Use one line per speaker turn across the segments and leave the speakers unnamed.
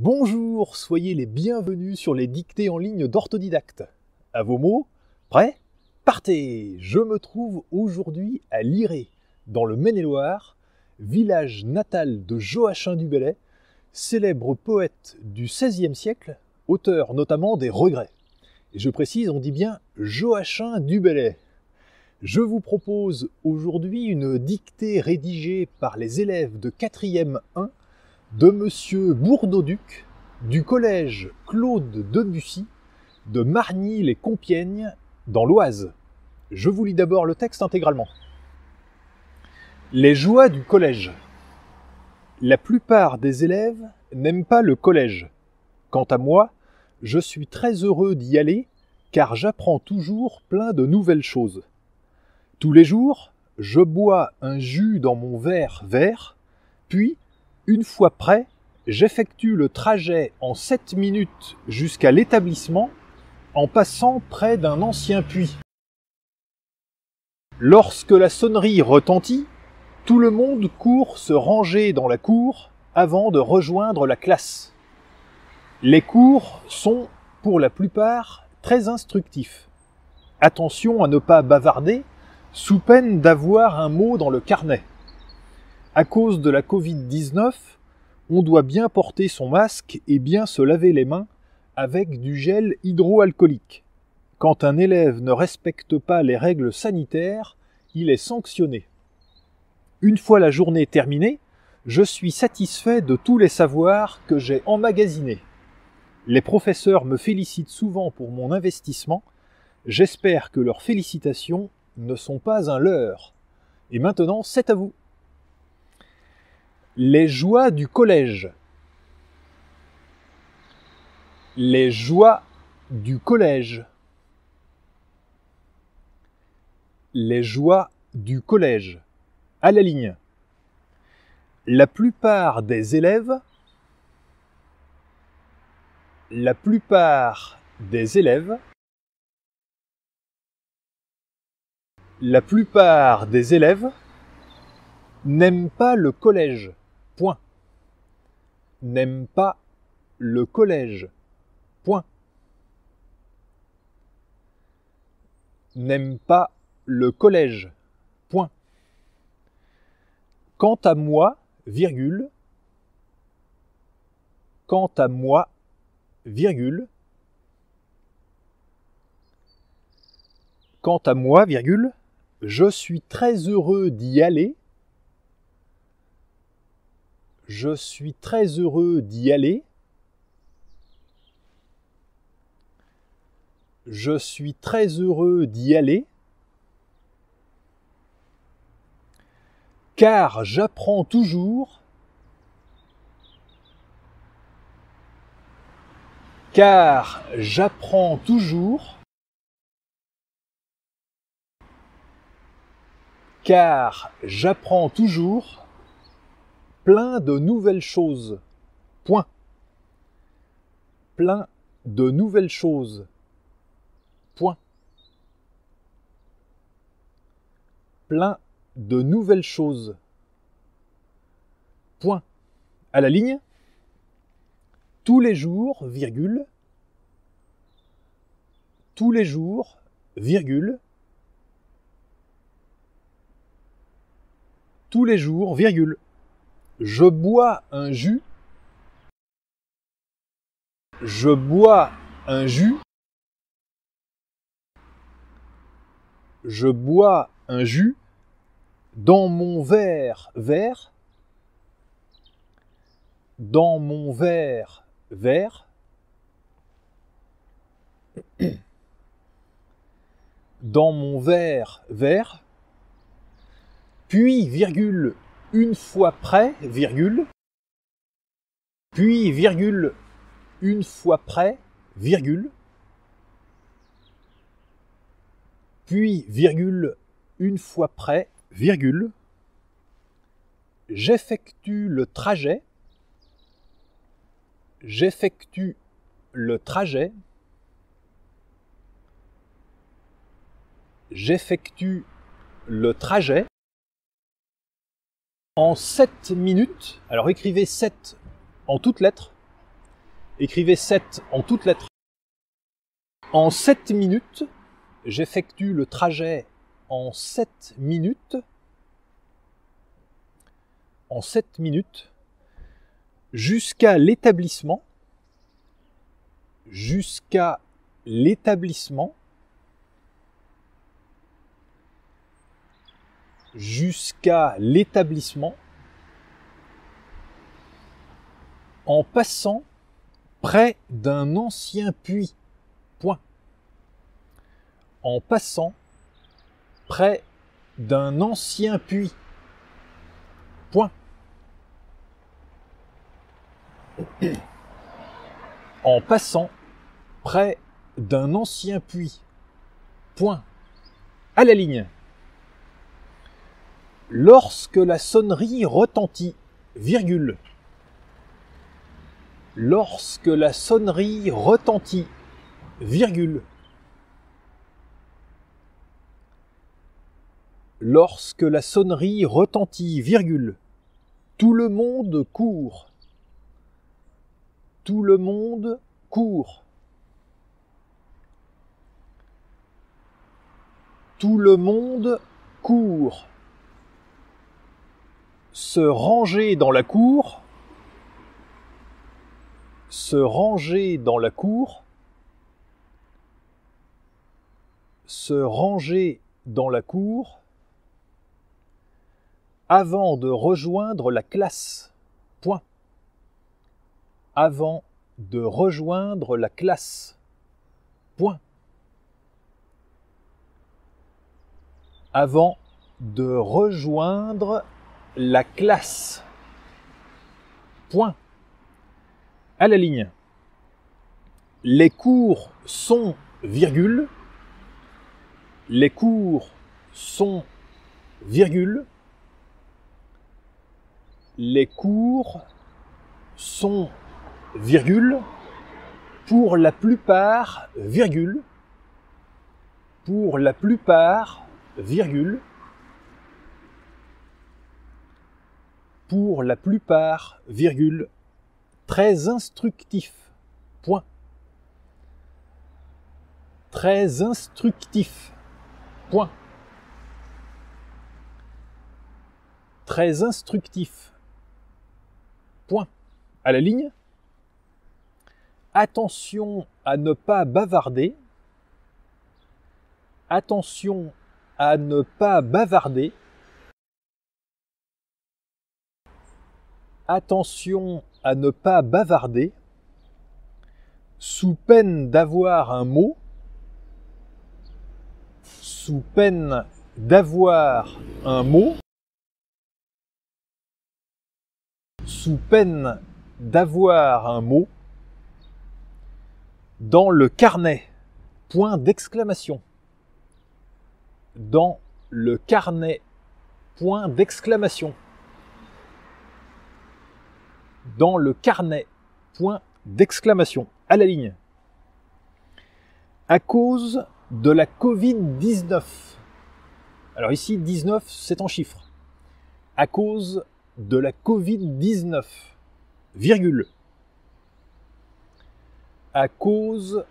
Bonjour, soyez les bienvenus sur les dictées en ligne d'Orthodidacte. À vos mots, prêts? Partez! Je me trouve aujourd'hui à Liré, dans le Maine-et-Loire, village natal de Joachim du Bellay, célèbre poète du XVIe siècle, auteur notamment des Regrets. Et je précise, on dit bien Joachim du Bellay. Je vous propose aujourd'hui une dictée rédigée par les élèves de 4e 1 de Monsieur Bourdauduc, du collège Claude Debussy, de Margny-les-Compiègnes, dans l'Oise. Je vous lis d'abord le texte intégralement. Les joies du collège. La plupart des élèves n'aiment pas le collège. Quant à moi, je suis très heureux d'y aller, car j'apprends toujours plein de nouvelles choses. Tous les jours, je bois un jus dans mon verre vert, puis, une fois prêt, j'effectue le trajet en 7 minutes jusqu'à l'établissement en passant près d'un ancien puits. Lorsque la sonnerie retentit, tout le monde court se ranger dans la cour avant de rejoindre la classe. Les cours sont, pour la plupart, très instructifs. Attention à ne pas bavarder, sous peine d'avoir un mot dans le carnet. À cause de la Covid-19, on doit bien porter son masque et bien se laver les mains avec du gel hydroalcoolique. Quand un élève ne respecte pas les règles sanitaires, il est sanctionné. Une fois la journée terminée, je suis satisfait de tous les savoirs que j'ai emmagasinés. Les professeurs me félicitent souvent pour mon investissement. J'espère que leurs félicitations ne sont pas un leurre. Et maintenant, c'est à vous. Les joies du collège. Les joies du collège. Les joies du collège. À la ligne. La plupart des élèves. La plupart des élèves. La plupart des élèves n'aiment pas le collège. Point. N'aiment pas le collège. Point. N'aiment pas le collège. Point. Quant à moi, virgule. Quant à moi, virgule. Quant à moi, virgule, je suis très heureux d'y aller. Je suis très heureux d'y aller. Je suis très heureux d'y aller. Car j'apprends toujours. Car j'apprends toujours. Car j'apprends toujours plein de nouvelles choses. Point. Plein de nouvelles choses. Point. Plein de nouvelles choses. Point. À la ligne. Tous les jours, virgule. Tous les jours, virgule. Tous les jours, virgule. Je bois un jus. Je bois un jus. Je bois un jus dans mon verre vert. Dans mon verre vert. Dans mon verre vert. Puis, virgule, une fois prêt, virgule. Puis, virgule, une fois prêt, virgule. Puis, virgule, une fois prêt, virgule. J'effectue le trajet. J'effectue le trajet. J'effectue le trajet en 7 minutes. Alors écrivez 7 en toutes lettres. Écrivez 7 en toutes lettres. En 7 minutes, j'effectue le trajet en 7 minutes. En 7 minutes, jusqu'à l'établissement. Jusqu'à l'établissement. Jusqu'à l'établissement. En passant près d'un ancien puits. Point. En passant près d'un ancien puits. Point. En passant près d'un ancien puits. Point. À la ligne. Lorsque la sonnerie retentit, virgule. Lorsque la sonnerie retentit, virgule. Lorsque la sonnerie retentit, virgule. Tout le monde court. Tout le monde court. Tout le monde court. Se ranger dans la cour. Se ranger dans la cour. Se ranger dans la cour. Avant de rejoindre la classe. Point. Avant de rejoindre la classe. Point. Avant de rejoindre la classe. Point. À la ligne. Les cours sont, virgule. Les cours sont, virgule. Les cours sont, virgule. Pour la plupart, virgule. Pour la plupart, virgule. Pour la plupart, virgule. Très instructif. Point. Très instructif. Point. Très instructif. Point. À la ligne. Attention à ne pas bavarder. Attention à ne pas bavarder. Attention à ne pas bavarder. Sous peine d'avoir un mot. Sous peine d'avoir un mot. Sous peine d'avoir un mot. Dans le carnet. Point d'exclamation. Dans le carnet. Point d'exclamation. Dans le carnet. Point d'exclamation. À la ligne. À cause de la Covid-19. Alors ici, 19, c'est en chiffres. À cause de la Covid-19, virgule. À cause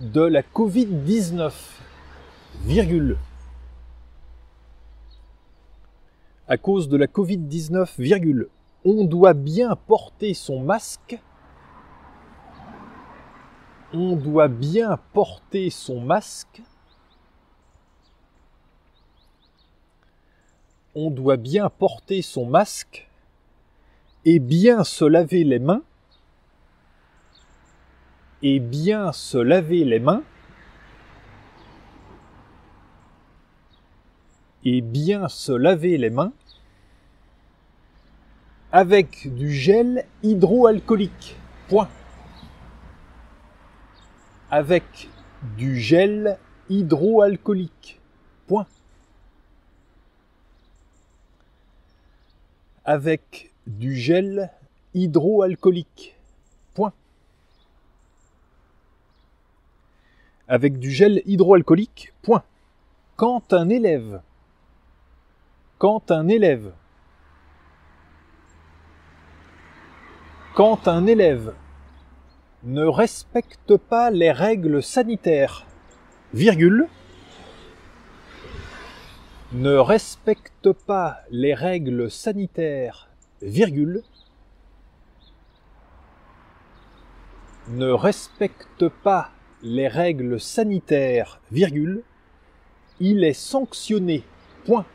de la Covid-19, virgule. À cause de la Covid-19, virgule. On doit bien porter son masque. On doit bien porter son masque. On doit bien porter son masque et bien se laver les mains. Et bien se laver les mains. Et bien se laver les mains avec du gel hydroalcoolique. Point. Avec du gel hydroalcoolique. Point. Avec du gel hydroalcoolique. Point. Avec du gel hydroalcoolique. Point. Quand un élève. Quand un élève. Quand un élève ne respecte pas les règles sanitaires, virgule, ne respecte pas les règles sanitaires, virgule, ne respecte pas les règles sanitaires, virgule, il est sanctionné, point.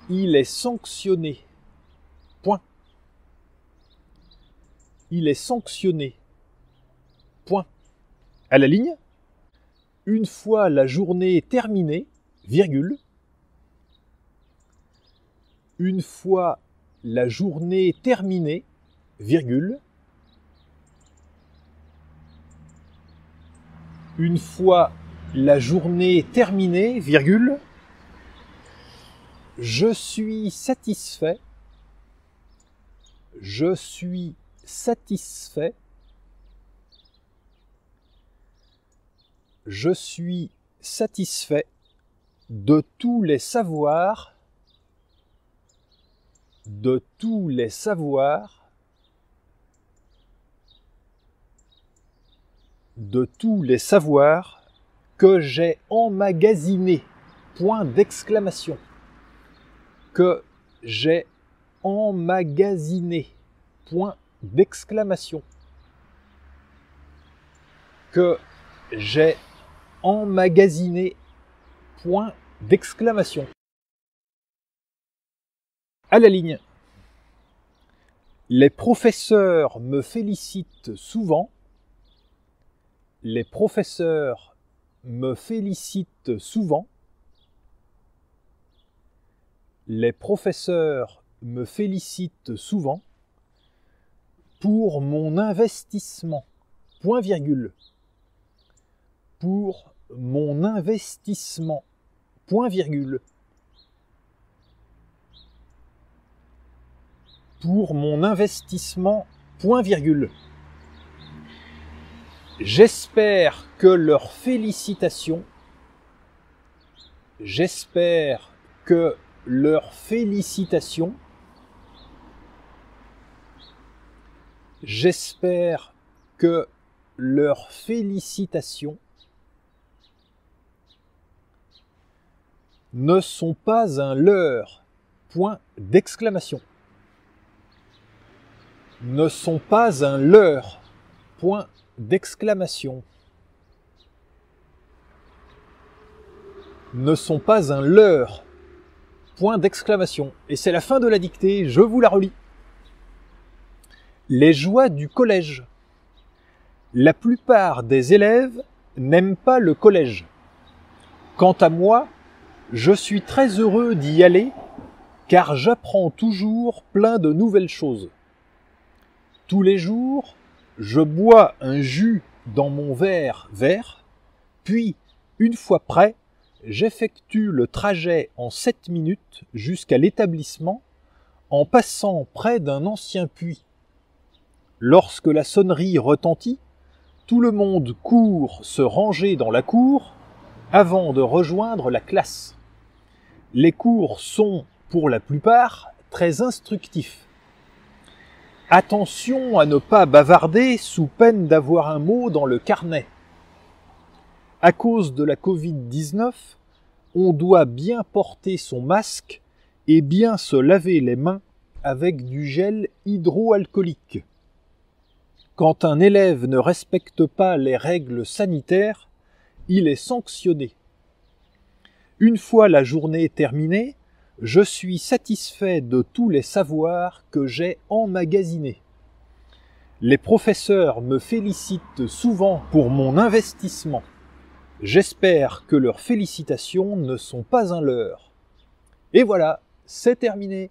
Il est sanctionné, point. Il est sanctionné, point. À la ligne, une fois la journée terminée, virgule, une fois la journée terminée, virgule, une fois la journée terminée, virgule, je suis satisfait, je suis satisfait, je suis satisfait de tous les savoirs, de tous les savoirs, de tous les savoirs que j'ai emmagasinés, point d'exclamation, que j'ai emmagasiné, point d'exclamation, que j'ai emmagasiné, point d'exclamation. À la ligne, les professeurs me félicitent souvent, les professeurs me félicitent souvent, les professeurs me félicitent souvent pour mon investissement, point virgule, pour mon investissement, point virgule, pour mon investissement, point virgule. J'espère que leurs félicitations, j'espère que leurs félicitations, j'espère que leurs félicitations ne sont pas un leurre, point d'exclamation, ne sont pas un leurre, point d'exclamation, ne sont pas un leurre, point d'exclamation. Et c'est la fin de la dictée, je vous la relis. Les joies du collège. La plupart des élèves n'aiment pas le collège. Quant à moi, je suis très heureux d'y aller car j'apprends toujours plein de nouvelles choses. Tous les jours, je bois un jus dans mon verre vert, puis, une fois prêt, j'effectue le trajet en 7 minutes jusqu'à l'établissement en passant près d'un ancien puits. Lorsque la sonnerie retentit, tout le monde court se ranger dans la cour avant de rejoindre la classe. Les cours sont, pour la plupart, très instructifs. Attention à ne pas bavarder sous peine d'avoir un mot dans le carnet. À cause de la Covid-19, on doit bien porter son masque et bien se laver les mains avec du gel hydroalcoolique. Quand un élève ne respecte pas les règles sanitaires, il est sanctionné. Une fois la journée terminée, je suis satisfait de tous les savoirs que j'ai emmagasinés. Les professeurs me félicitent souvent pour mon investissement. J'espère que leurs félicitations ne sont pas un leurre. Et voilà, c'est terminé.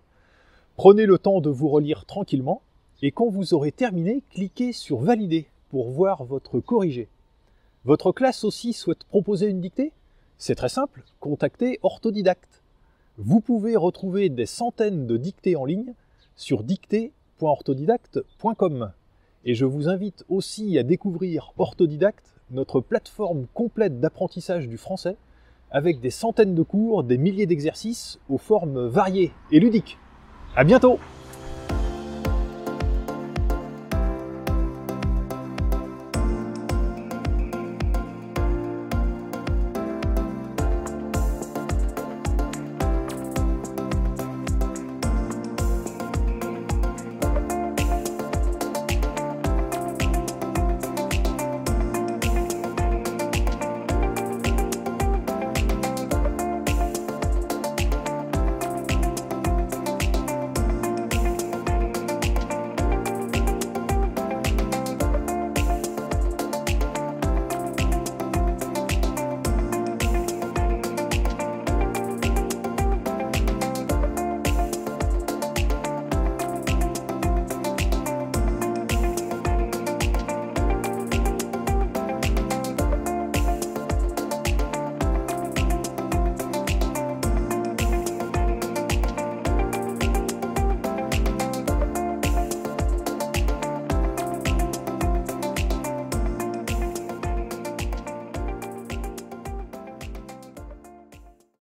Prenez le temps de vous relire tranquillement et quand vous aurez terminé, cliquez sur Valider pour voir votre corrigé. Votre classe aussi souhaite proposer une dictée? C'est très simple, contactez Orthodidacte. Vous pouvez retrouver des centaines de dictées en ligne sur dictée.orthodidacte.com. Et je vous invite aussi à découvrir Orthodidacte, notre plateforme complète d'apprentissage du français, avec des centaines de cours, des milliers d'exercices aux formes variées et ludiques. À bientôt!